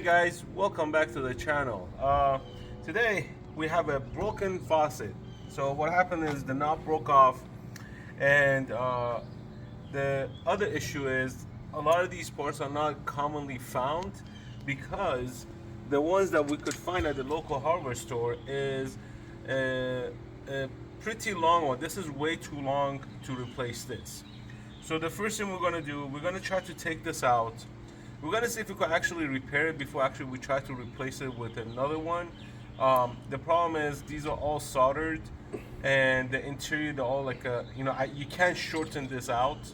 Hey guys, welcome back to the channel. Today we have a broken faucet. So what happened is the knob broke off, and the other issue is a lot of these parts are not commonly found because the ones that we could find at the local hardware store is a pretty long one. This is way too long to replace this. So the first thing we're going to do, we're going to try to take this out. We're going to see if we can actually repair it before actually we try to replace it with another one. The problem is these are all soldered, and the interior, they're all like you can't shorten this out.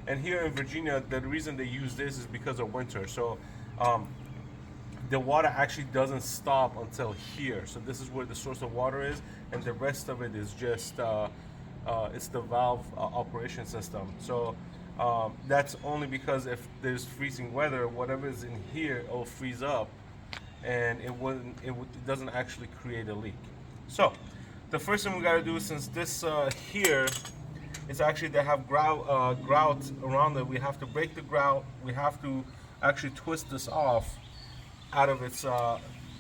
And here in Virginia, the reason they use this is because of winter. So the water actually doesn't stop until here. So this is where the source of water is, and the rest of it is just it's the valve operation system. So that's only because if there's freezing weather, whatever is in here will freeze up, and it doesn't actually create a leak. So the first thing we got to do, since this here is actually they have grout around it, we have to break the grout. We have to actually twist this off out of its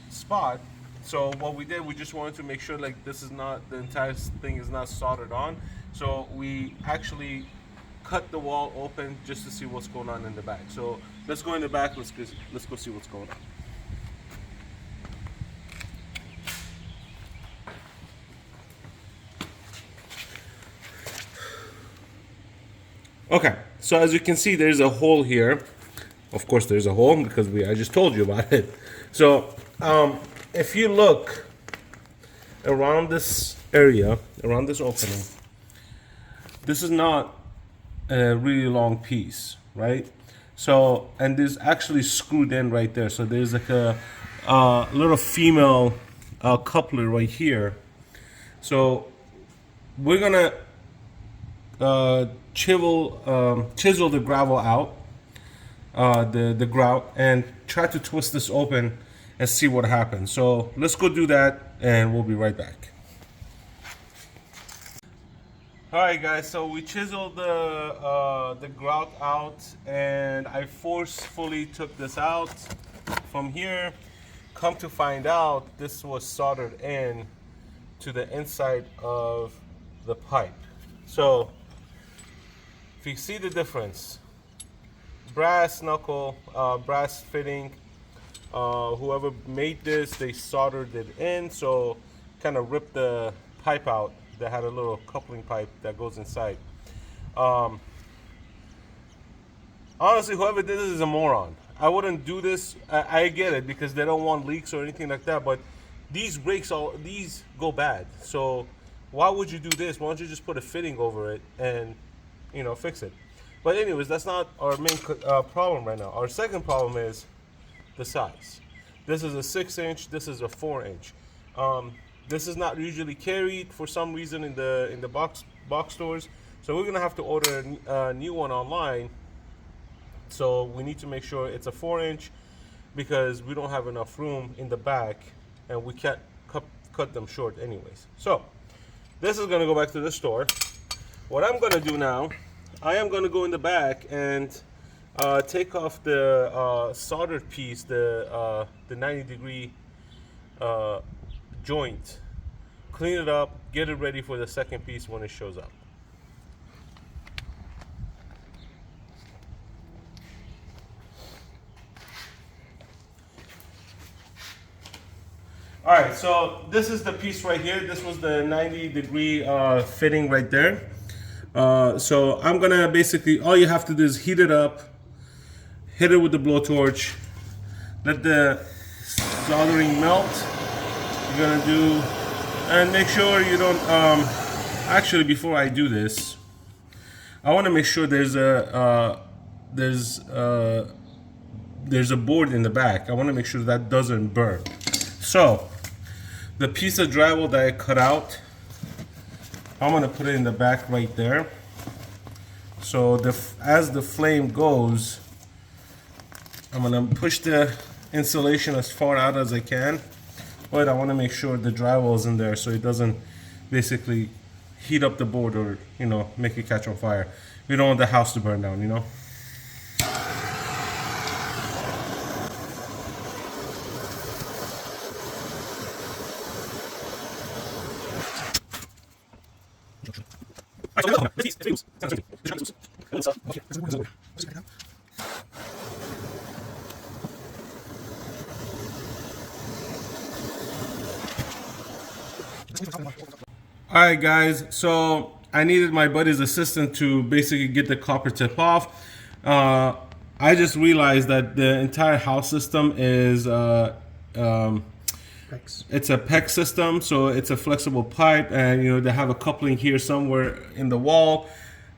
spot. So what we did, we just wanted to make sure like this is not, the entire thing is not soldered on. So we actually cut the wall open just to see what's going on in the back. So let's go in the back. Let's go see what's going on. Okay, so as you can see, there's a hole here. Of course, there's a hole because I just told you about it. So if you look around this area, around this opening, this is not a really long piece, right? So, and there's actually screwed in right there. So there's like a little female coupler right here. So we're gonna chisel the gravel out, the grout, and try to twist this open and see what happens. So let's go do that, and we'll be right back. All right, guys. So we chiseled the grout out, and I forcefully took this out from here. Come to find out, this was soldered in to the inside of the pipe. So if you see the difference, brass knuckle, brass fitting, whoever made this, they soldered it in, so kind of ripped the pipe out that had a little coupling pipe that goes inside. Honestly, whoever did this is a moron. I wouldn't do this. I get it because they don't want leaks or anything like that, but these brakes, these go bad. So why would you do this? Why don't you just put a fitting over it and fix it? But anyways, that's not our main problem right now. Our second problem is the size. This is a 6-inch. This is a 4-inch. This is not usually carried for some reason in the box stores. So we're gonna have to order a new one online. So we need to make sure it's a 4-inch because we don't have enough room in the back, and we can't cut them short anyways. So this is gonna go back to the store. What I'm gonna do now, I am gonna go in the back and take off the soldered piece, the 90-degree joint, clean it up, get it ready for the second piece when it shows up. All right, so this is the piece right here. This was the 90-degree fitting right there. So I'm gonna basically, all you have to do is heat it up, hit it with the blowtorch, let the soldering melt. You're gonna do, and make sure you don't, actually before I do this, I wanna make sure there's a board in the back. I wanna make sure that doesn't burn. So the piece of drywall that I cut out, I'm gonna put it in the back right there. So as the flame goes, I'm gonna push the insulation as far out as I can, but I wanna make sure the drywall is in there so it doesn't basically heat up the board or make it catch on fire. We don't want the house to burn down. All right, guys. So I needed my buddy's assistant to basically get the copper tip off. I just realized that the entire house system is it's a PEX system, so it's a flexible pipe, and they have a coupling here somewhere in the wall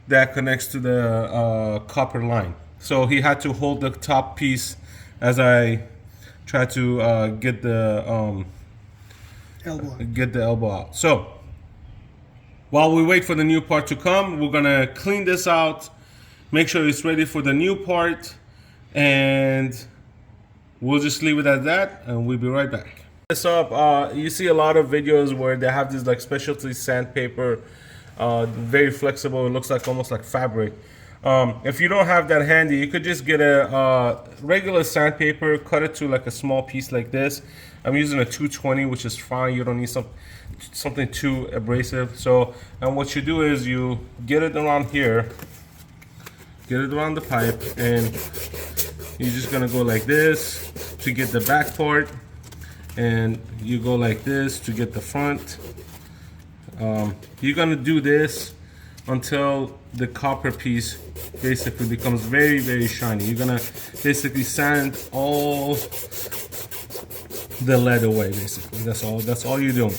that connects to the copper line. So he had to hold the top piece as I try to get the elbow out. So while we wait for the new part to come, we're gonna clean this out, make sure it's ready for the new part, and we'll just leave it at that, and we'll be right back. This up, you see a lot of videos where they have this like specialty sandpaper, very flexible. It looks like almost like fabric. If you don't have that handy, you could just get a regular sandpaper, cut it to like a small piece like this. I'm using a 220, which is fine. You don't need something too abrasive. So, and what you do is you get it around here, get it around the pipe, and you're just gonna go like this to get the back part, and you go like this to get the front. You're gonna do this until the copper piece basically becomes very, very shiny. You're gonna basically sand all the lead away, basically. That's all you're doing.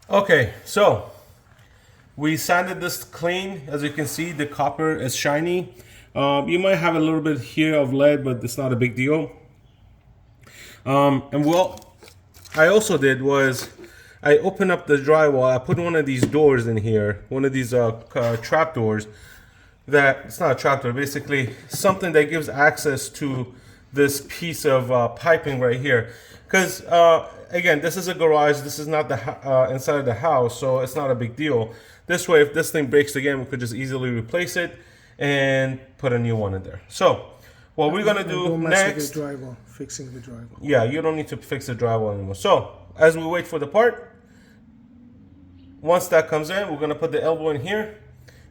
Okay, so we sanded this clean. As you can see, the copper is shiny. You might have a little bit here of lead, but it's not a big deal. And what I also did was I opened up the drywall. I put one of these doors in here, one of these trap doors. That it's not a trap door, basically something that gives access to this piece of piping right here. Because again, this is a garage. This is not the inside of the house, so it's not a big deal. This way, if this thing breaks again, we could just easily replace it and put a new one in there. So what we're gonna do next? Fixing the drywall. Yeah, you don't need to fix the drywall anymore. So as we wait for the part, once that comes in, we're gonna put the elbow in here,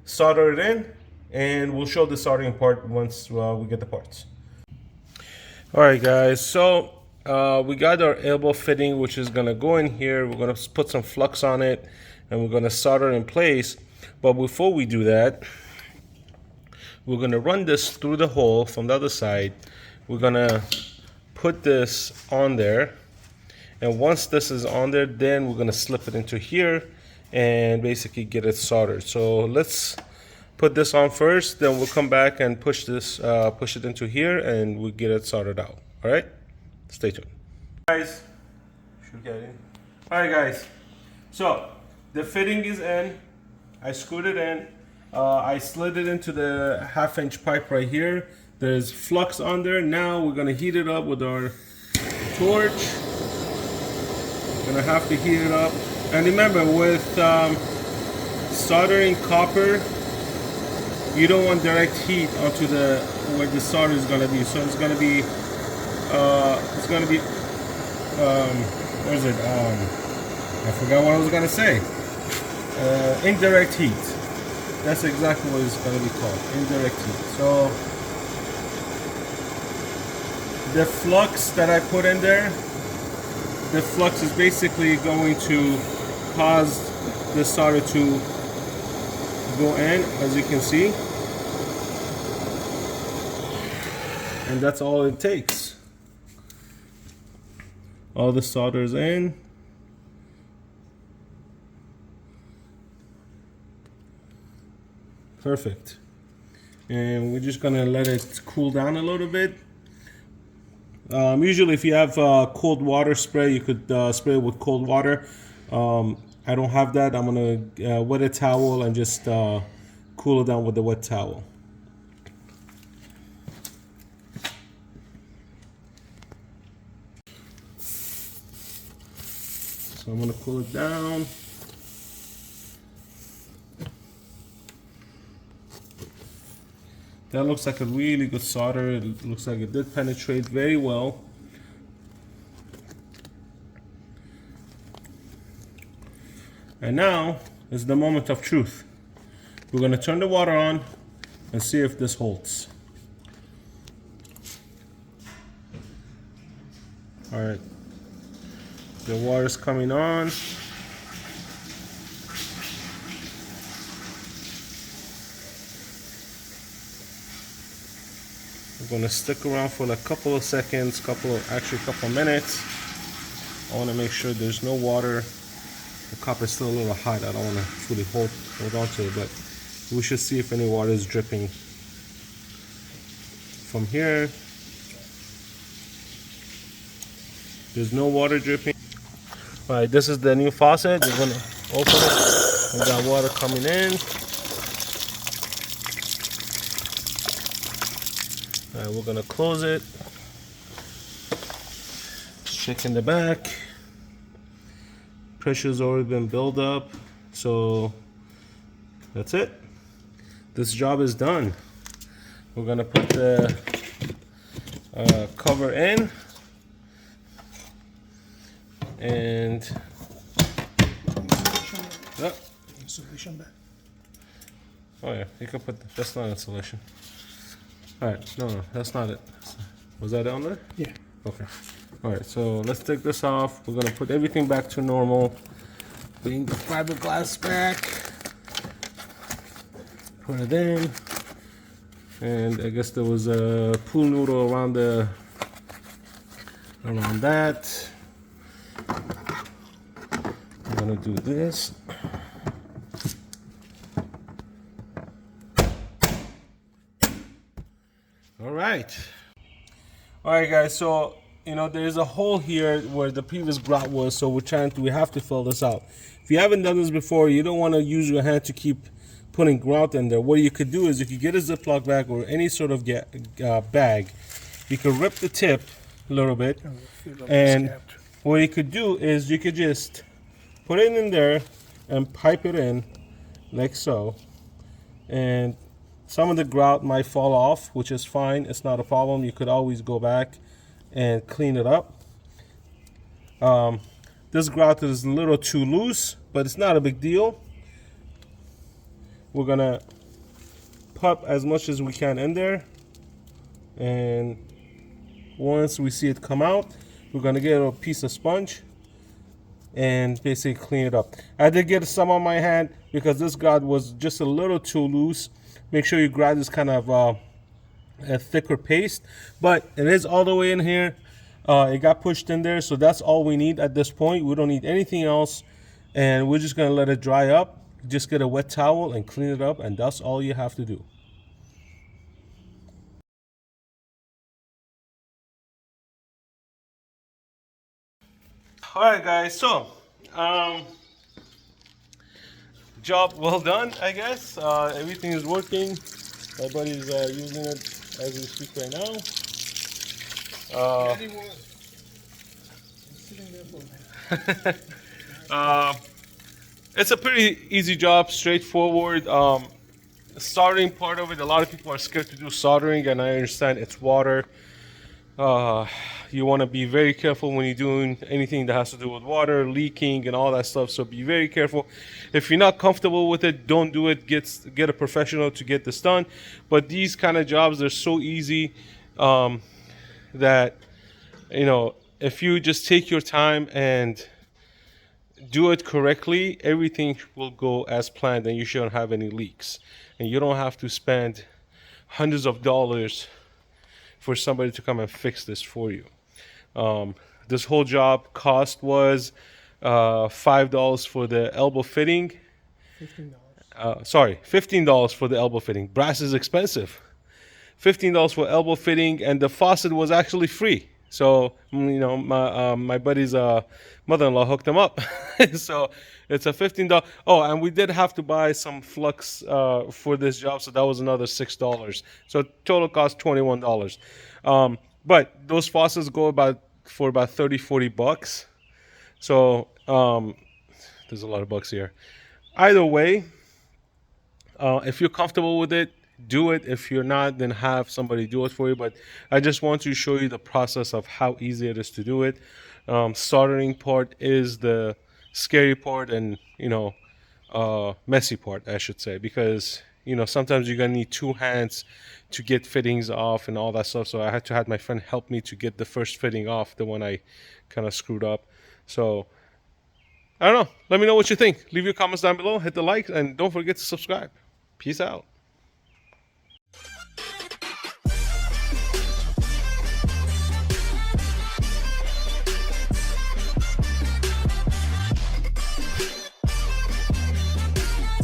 solder it in, and we'll show the soldering part once we get the parts. All right, guys. So we got our elbow fitting, which is gonna go in here. We're gonna put some flux on it, and we're gonna solder in place. But before we do that, we're gonna run this through the hole from the other side. We're gonna put this on there, and once this is on there, then we're gonna slip it into here and basically get it soldered. So let's put this on first, then we'll come back and push it into here, and we'll get it soldered out. All right, stay tuned, guys. All right, guys. So the fitting is in. I screwed it in. I slid it into the 1/2-inch pipe right here. There's flux on there. Now we're gonna heat it up with our torch. Gonna have to heat it up. And remember, with soldering copper, you don't want direct heat onto where the solder is gonna be. So it's gonna be what is it? I forgot what I was gonna say. Indirect heat. That's exactly what it's gonna be called. Indirect heat. So the flux that I put in there, the flux is basically going to cause the solder to go in, as you can see, and that's all it takes. All the solder is in. Perfect. And we're just gonna let it cool down a little bit. Usually if you have cold water spray, you could spray it with cold water. I don't have that. I'm gonna wet a towel and just cool it down with the wet towel. So I'm gonna cool it down. That looks like a really good solder. It looks like it did penetrate very well. And now is the moment of truth. We're gonna turn the water on and see if this holds. All right, the water's coming on. We're gonna stick around for a couple of seconds, couple of minutes. I wanna make sure there's no water. The cup is still a little hot. I don't wanna fully hold on to it, but we should see if any water is dripping from here. There's no water dripping. All right, this is the new faucet. We're gonna open it. We got water coming in. All right, we're gonna close it. Check in the back. Pressure's already been built up, so that's it. This job is done. We're gonna put the cover in, and Insulation back. oh yeah, you can put that's not insulation. All right, no, that's not it. Was that on there? Yeah. Okay. All right, so let's take this off. We're gonna put everything back to normal. Bring the fiberglass back. Put it in. And I guess there was a pool noodle around that. I'm gonna do this. All right. All right, guys, so there's a hole here where the previous grout was, so we have to fill this out. If you haven't done this before, you don't want to use your hand to keep putting grout in there. What you could do is you could get a Ziploc bag or any sort of bag. You could rip the tip a little bit, and what you could do is you could just put it in there and pipe it in like so, and some of the grout might fall off, which is fine. It's not a problem. You could always go back and clean it up. This grout is a little too loose, but it's not a big deal. We're gonna pop as much as we can in there, and once we see it come out, we're gonna get a piece of sponge and basically clean it up. I did get some on my hand because this grout was just a little too loose. Make sure you grab this kind of a thicker paste, but it is all the way in here. It got pushed in there, so that's all we need at this point. We don't need anything else, and we're just gonna let it dry up. Just get a wet towel and clean it up, and that's all you have to do. All right, guys, so job well done, I guess. Everything is working. My buddy's using it as we speak right now. It's a pretty easy job, straightforward. Soldering part of it, a lot of people are scared to do soldering, and I understand it's water. You want to be very careful when you're doing anything that has to do with water, leaking, and all that stuff. So be very careful. If you're not comfortable with it, don't do it. Get a professional to get this done. But these kind of jobs, they're so easy that if you just take your time and do it correctly, everything will go as planned, and you shouldn't have any leaks. And you don't have to spend hundreds of dollars for somebody to come and fix this for you. This whole job cost was $5 for the elbow fitting. $15 for the elbow fitting. Brass is expensive. $15 for elbow fitting, and the faucet was actually free. So my buddy's mother-in-law hooked him up. So it's a $15. Oh, and we did have to buy some flux for this job, so that was another $6. So total cost $21. But those faucets go for about 30-40 bucks. So There's a lot of bugs here. Either way, if you're comfortable with it, do it. If you're not, then have somebody do it for you. But I just want to show you the process of how easy it is to do it. Soldering part is the scary part, and messy part, I should say, because sometimes you're gonna need two hands to get fittings off and all that stuff. So I had to have my friend help me to get the first fitting off, the one I kind of screwed up. So I don't know. Let me know what you think. Leave your comments down below. Hit the like, and don't forget to subscribe. Peace out.